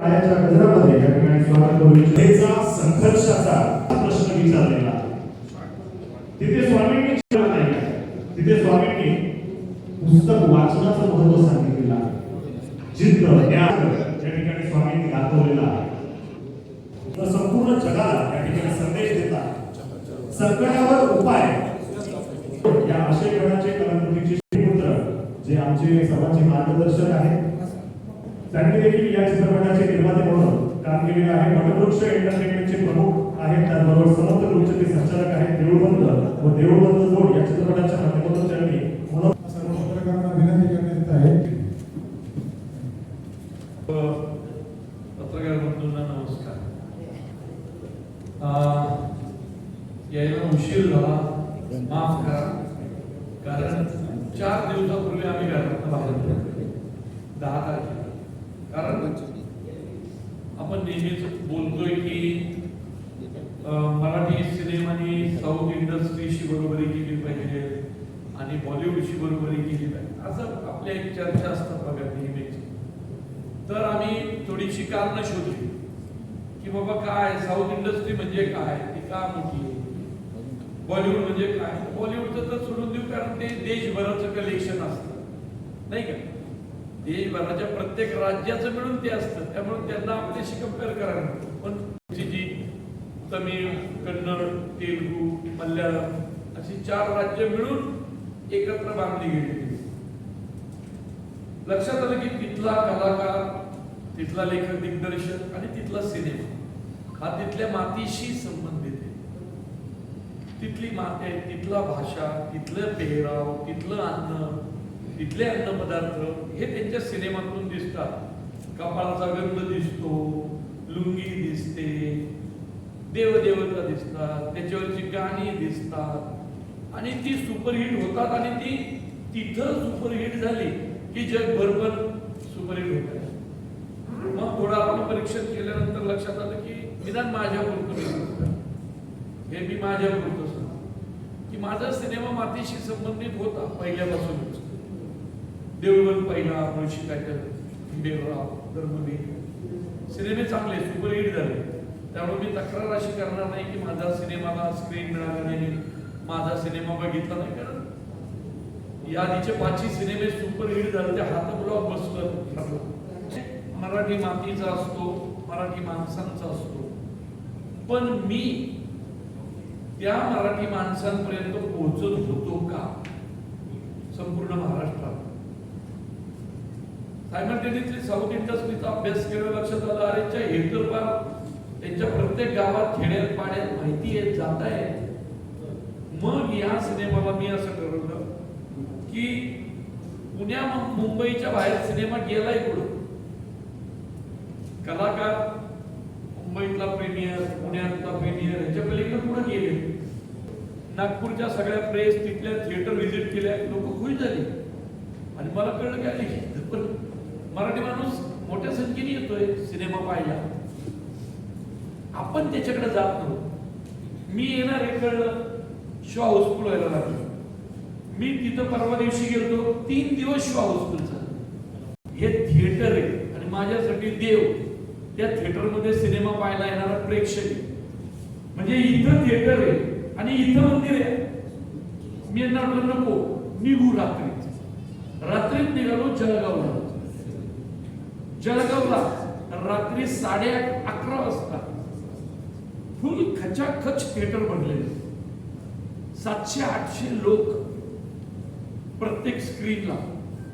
आयाच्या गजरामध्ये या ठिकाणी स्वागत करूचा संघर्षाचा प्रश्न विचारलेला. तिथे स्वामींनी तिथे स्वामींनी पुस्तक वाचनाचं महत्व सांगितलेलं आहे. जिद्द ज्ञान या ठिकाणी स्वामींनी दाखवलेला आहे. संपूर्ण जगाला या ठिकाणी संदेश देतात. संकटावर उपाय या आशयगणाचे कलाकृतीचे पुत्र जे आमचे सर्वांचे मार्गदर्शक आहेत, त्यांनी देखील या चित्रपटाचे निर्माते म्हणून काम केलेलं आहे. वटवृक्ष एंटरटेनमेंटचे प्रमुख आहेत, त्याचबरोबर समर्थ ग्रुपचे संचालक आहेत देऊळबंद व देऊळबंद जोड या चित्रपटाच्या माध्यमातून त्यांनी म्हणून सर्व पत्रकारांना विनंती करण्यात आहे. पत्रकार बंधूंना नमस्कार. यायला उशीर झाला, माफ करा, कारण 4 दिवसापूर्वी आम्ही घरातून बाहेर पडलो 10 तारखेला. कारण आपण नेहमीच बोलतोय की मराठी सिनेमानी साऊथ इंडस्ट्रीशी बरोबरी केली पाहिजे आणि बॉलिवूडशी बरोबरी केली पाहिजे, असं आपल्या एक चर्चा असतात बघा नेहमीची. तर आम्ही थोडीशी कारणं शोधली की बाबा काय साऊथ इंडस्ट्री म्हणजे काय, ती का मोठी, बॉलिवूड म्हणजे काय. बॉलिवूडचं तर सोडून देऊ, कारण ते देशभराचं कलेक्शन असतं नाही का, देशभराच्या प्रत्येक राज्याचं मिळून ते असतं, त्यामुळे त्यांना आपल्याशी कंपेअर करायला. पण जी तमिळ, कन्नड, तेलुगू, मल्याळम अशी 4 राज्य मिळून एकत्र बांधली गेली. लक्षात आलं की तिथला कलाकार, तिथला लेखक दिग्दर्शक आणि तिथला सिनेमा हा तिथल्या मातीशी संबंधित आहे. तिथली माती आहे, तिथला भाषा, तिथलं पेहराव, तिथलं अन्न, तिथले अन्न पदार्थ हे त्यांच्या सिनेमातून दिसतात. कपाळाचा गंध दिसतो, लुंगी दिसते, देवदेवता दिसतात, त्याच्यावरची गाणी दिसतात आणि ती सुपरहिट होतात. आणि ती तिथं सुपरहिट झाली की जगभर पण सुपरहिट होत आहे. मग थोडं आपण परीक्षण केल्यानंतर लक्षात आलं की निदान माझ्या पुरतं हे मी माझ्या पुरतं सांगतो की माझा सिनेमा मातीशी संबंधित होता पहिल्यापासूनच. देऊळबंद पहिला, मुळशी कायतर, बेलराव, धर्मवीर सिनेमे चांगले सुपरहिट झाले. त्यामुळे मी तक्रार अशी करणार नाही की माझा सिनेमाला स्क्रीन मिळाला नाही, माझा सिनेमा बघितला नाही, कारण या आधीचे 5 सिनेमे सुपरहिट झाले. ते हात ब्लॉक बसलं. मराठी मातीचा असतो, मराठी माणसांचा असतो, पण मी त्या मराठी माणसांपर्यंत पोहोचत होतो का संपूर्ण महाराष्ट्रात. सायमल्टेनियसली साऊथ इंडस्ट्रीचा अभ्यास केला, लक्षात आलं अरेच्या हेतरपार त्यांच्या प्रत्येक गावात, खेड्यात, पाड्यात माहिती आहे, जात आहे. मग या सिनेमाला मी असं ठरवलं की पुण्या मुंबईच्या बाहेर सिनेमा गेलाय कुठं. कलाकार मुंबईतला प्रीमियर, पुण्यातला प्रीमियर ह्याच्या पलीकडे पुढे गेले. नागपूरच्या सगळ्या प्रेस, तिथल्या थिएटर व्हिजिट केल्या, लोक खुश झाली. आणि मला कळलं की पण मराठी माणूस मोठ्या संख्येने येतोय सिनेमा पाहायला, आपण त्याच्याकडे जात नव्हतो. मी येणार हे कळलं, शो हाऊसफुल व्हायला लागलं. मी तिथं परवा दिवशी गेलो, 3 दिवस शो हाऊसफुलचा. हे थिएटर आहे आणि माझ्यासाठी देव त्या थिएटरमध्ये सिनेमा पाहायला येणारा प्रेक्षक. म्हणजे इथं थिएटर आहे आणि इथं मंदिर आहे. मी यांना म्हटलं नको, निघू रात्रीत निघालो जळगावला. रात्री 11:30 वाजता फुल खचाखच थिएटर भरलेले, 700-800 लोक प्रत्येक स्क्रीनला.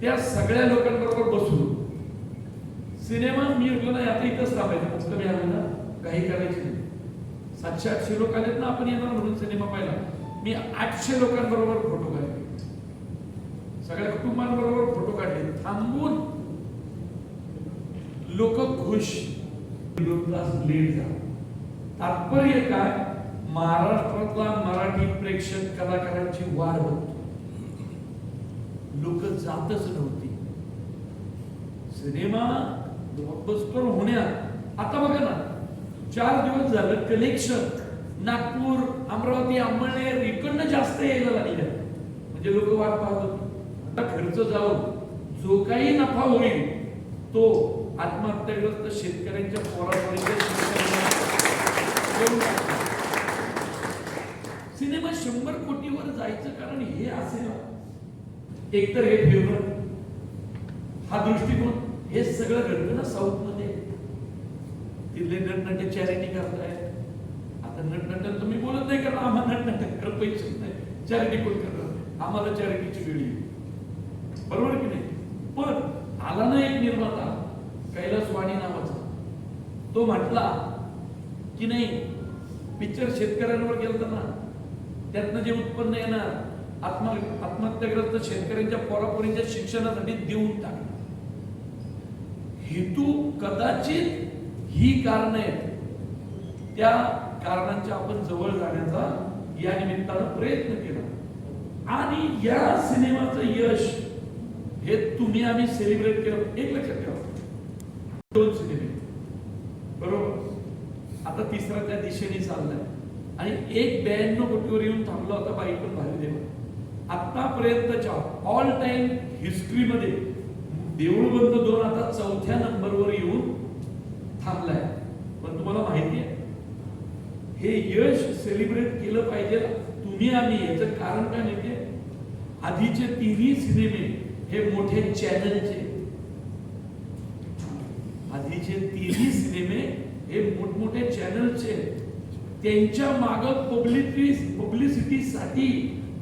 त्या सगळ्या लोकांबरोबर बसून सिनेमा मी म्हटलं नाही आता इथंच थांबायचं, मस्त मी आलो ना, काही करायची नाही. 700-800 लोक आलेत ना, आपण येणार म्हणून सिनेमा पाहिला. मी 800 लोकांबरोबर फोटो काढले, सगळ्या कुटुंबांबरोबर फोटो काढले. थांबून लोक खुश. 2 तास लेट झाला. तात्पर्य काय, महाराष्ट्रातला मराठी प्रेक्षक कलाकारांची वाढ होती. लोक जातच नव्हती. सिनेमा ब्लॉकबस्टर होण्यात आता बघा ना, 4 दिवस झालं कलेक्शन नागपूर, अमरावती, अंमळनेर इकडनं जास्त यायला लागले. म्हणजे लोक वाट पाहत होते. आता खर्च जाऊन जो काही नफा होईल तो आत्महत्याग्रस्त शेतकऱ्यांच्या पोरापोरीच्या शिक्षणाला देऊन टाकला. सिनेमा 100 कोटीवर जायचं कारण हे असेल, एकतर हे फेवर, हा दृष्टिकोन, हे सगळं घडतं ना साऊथ मध्ये. तिथले नटनटे चॅरिटी करताय. आता नटनट्यांचं मी बोलत नाही कारण आम्हाला नटनट्यांकडे पैसे नाही, चॅरिटी कोण करणार, आम्हाला चॅरिटीची वेळी, बरोबर की नाही. पण आला ना एक निर्माता कैलास वाणी नावाचा, तो म्हटला की नाही पिक्चर शेतकऱ्यांवर गेलता ना, त्यातनं जे उत्पन्न येणार आत्महत्याग्रस्त शेतकऱ्यांच्या पोरापोरींच्या शिक्षणासाठी देऊन टाकणार. हेतू कदाचित ही कारण आहेत, त्या कारणांच्या आपण जवळ जाण्याचा या निमित्तानं प्रयत्न केला. आणि या सिनेमाचं यश हे तुम्ही आम्ही सेलिब्रेट केलं. एक लक्षात ठेवा, 2 सिनेमे बरोबर, आता तिसरा त्या दिशेने चाललाय आणि 92 कोटीवर येऊन थांबला होता. बाई पण भारी देवा. आतापर्यंतच्या ऑल टाइम हिस्ट्रीमध्ये देऊळ बंद 2 आता 4थ्या नंबरवर येऊन थांबलाय. पण तुम्हाला माहिती आहे हे यश सेलिब्रेट केलं पाहिजे तुम्ही आम्ही. याचं कारण काय माहितीये, आधीचे 3 सिनेमे हे मोठे चॅनलचे, आधीचे 3 सिनेमे हे मोठमोठे चॅनलचे, त्यांच्या मागं पब्लिसिटीसाठी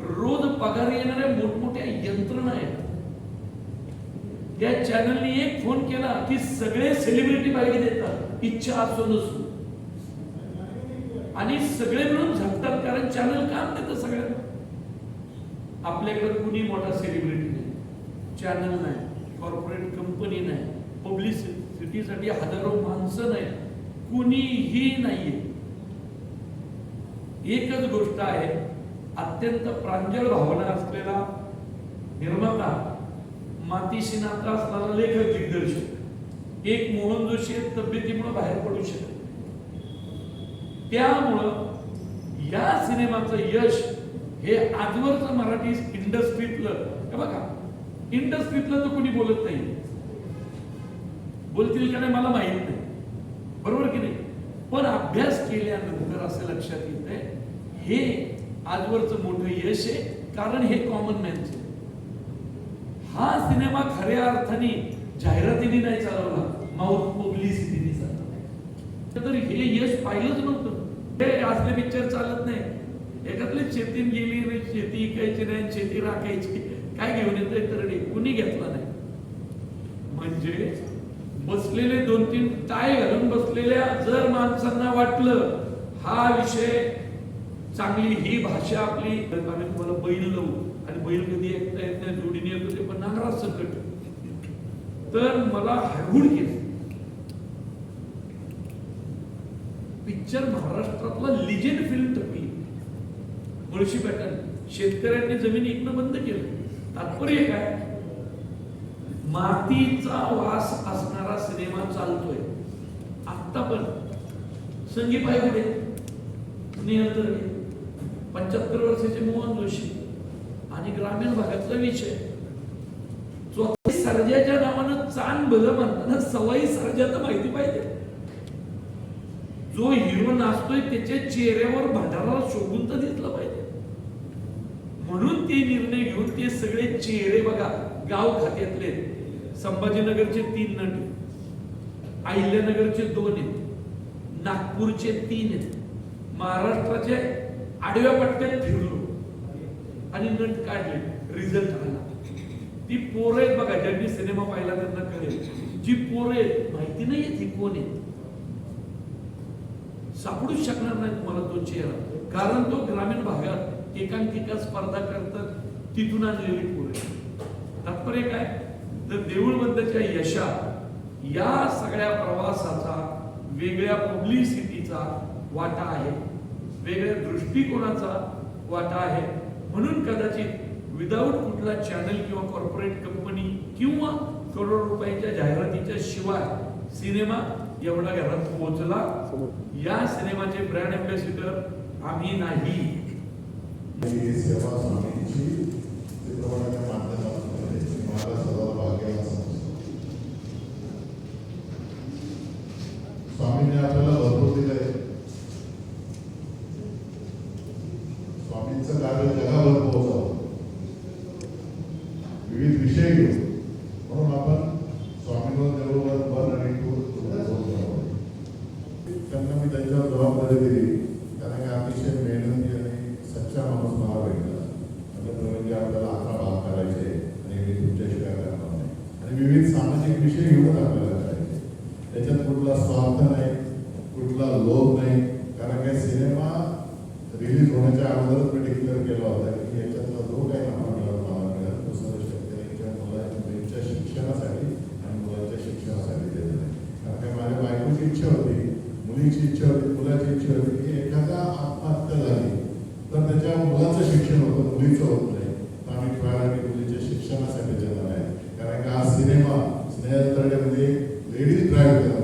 रोज पगार येणाऱ्या मोठमोठ्या यंत्रणा आहेत. त्या चॅनलनी एक फोन केला की सगळे सेलिब्रिटी पाहिजे देतात, इच्छा असो नसो, आणि सगळे मिळून झटतात कारण चॅनल काम देतं सगळ्यांना. आपल्याकडे कुणी मोठा सेलिब्रिटी नाही, चॅनल नाही, कॉर्पोरेट कंपनी नाही, पब्लिसिटीसाठी हजारो माणसं नाही, कुणीही नाहीये. एकच गोष्ट आहे, अत्यंत प्रांजळ भावना असलेला निर्माता, मातीशी नाता असणारा लेखक दिग्दर्शक, एक मोहन जोशी तब्येतीमुळे बाहेर पडू शकत. त्यामुळं या सिनेमाचं यश हे आजवरचं मराठी इंडस्ट्रीतलं, हे बघा इंडस्ट्रीतलं तर कोणी बोलत नाही, बोलतील का नाही मला माहित नाही, बरोबर की नाही. पण अभ्यास केल्यानंतर असं लक्षात येतंय हे आजवरचं मोठं यश आहे, कारण हे कॉमन मॅनचं. हा सिनेमा खऱ्या अर्थाने जाहिरातीने नाही चालवला, माउथ पब्लिसिटीने चालवला. तर हे यश पाहिलंच नव्हतं. हे असले पिक्चर चालत नाही. एखादले शेतीत गेली नाही, शेती इकायची नाही, शेती राखायची, काय घेऊन येतोय तरडे, कुणी घेतला नाही. म्हणजे बसलेले 2-3 टाय घालून बसलेल्या जर माणसांना वाटलं हा विषय चांगली, ही भाषा आपली, आम्ही तुम्हाला बैल लावू आणि बैल कधी ऐकता येत नाही, जोडीने येतो ते पण नांगरा सकट, तर मला हरवून केलं. पिक्चर महाराष्ट्रातला लिजेंड फिल्म ठरली. मुळशी पॅटर्न, शेतकऱ्यांनी जमीन इकणं बंद केलं. तात्पर्य काय, मातीचा वास असणारा सिनेमा चालतोय. आता पण संगीत पायगुडे, नियंत्रण 75 वर्षाचे मोहन जोशी आणि ग्रामीण भागातला विषय, सर्जाच्या नावानं चांद भलं म्हणताना सवाई सर्जाचं माहिती पाहिजे. जो हिरो नाचतोय त्याच्या चेहऱ्यावर भंडारा शोभून तर दिसलं पाहिजे. म्हणून ते निर्णय घेऊन ते सगळे चेहरे बघा, गाव खात्यातले संभाजीनगरचे 3 नट, अहिल्यानगरचे 2 आहेत, नागपूरचे 3 आहेत, महाराष्ट्राचे आडव्या पट्ट्यात फिरलो आणि नट काढले, रिझल्ट आला. ती पोरं आहेत बघा, ज्यांनी सिनेमा पाहिला त्यांना कळेल. जी पोरं आहेत माहिती नाहीये ती कोण आहेत, सापडूच शकणार नाही तुम्हाला तो चेहरा, कारण तो ग्रामीण भागात एकांकिका स्पर्धा करतात तिथून आणलेली पोरं. तात्पर्य काय, तर देऊळ बंदच्या यशात या सगळ्या प्रवासाचा, वेगळ्या पब्लिसिटीचा वाटा आहे, वेगळ्या दृष्टिकोनाचा वाटा आहे. म्हणून कदाचित विदाऊट कुठला चॅनल किंवा कॉर्पोरेट कंपनी किंवा करोड रुपयाच्या जाहिरातीच्या शिवाय सिनेमा एवढा घरात पोहोचला. या सिनेमाचे ब्रँड अँबॅसिडर आम्ही नाही. सेवा स्वामींची चित्रपटाच्या माध्यमातून मला सदा भाग्य असं स्वामींनी आपल्याला भरपूर दिलंय. स्वामींचं कार्य जगाभर पोहोचावं, विविध विषय घेऊन, म्हणून आपण स्वामींवर देववर वन आणि टू त्यांना मी त्यांच्यावर जबाबदारी दिली. कारण की अतिशय मेहनती आणि सच्चा माणूस मला भेटला. म्हणजे आपल्याला 11 भाग करायचे आणि मी तुमच्याशिवाय करणार नाही आणि विविध सामाजिक विषय घेऊन आपल्याला करायचे. त्याच्यात कुठला स्वार्थ नाही, कुठला लोभ नाही. कारण काय सिनेमा रिलीज होण्याच्या अगोदरच मी डिक्लेअर केला होता की याच्यातला जो काही नफा मिळाला मला मिळेल तो सर्व शेतकऱ्यांच्या मुलांच्या शिक्षणासाठी आणि मुलांच्या शिक्षणासाठी देत नाही. कारण काय माझ्या बायकोची इच्छा होती, मुलीची इच्छा होती, मुलाची इच्छा होती की एखादा आत्महत्या झाली तर त्याच्या मुलाचं शिक्षण होतं, मुलीचं होत नाही. आम्ही प्रायोरिटी मुलीच्या शिक्षणासाठी देणार आहे. कारण का हा सिनेमा स्नेहल तळेमध्ये लेडीज ड्राईव्ह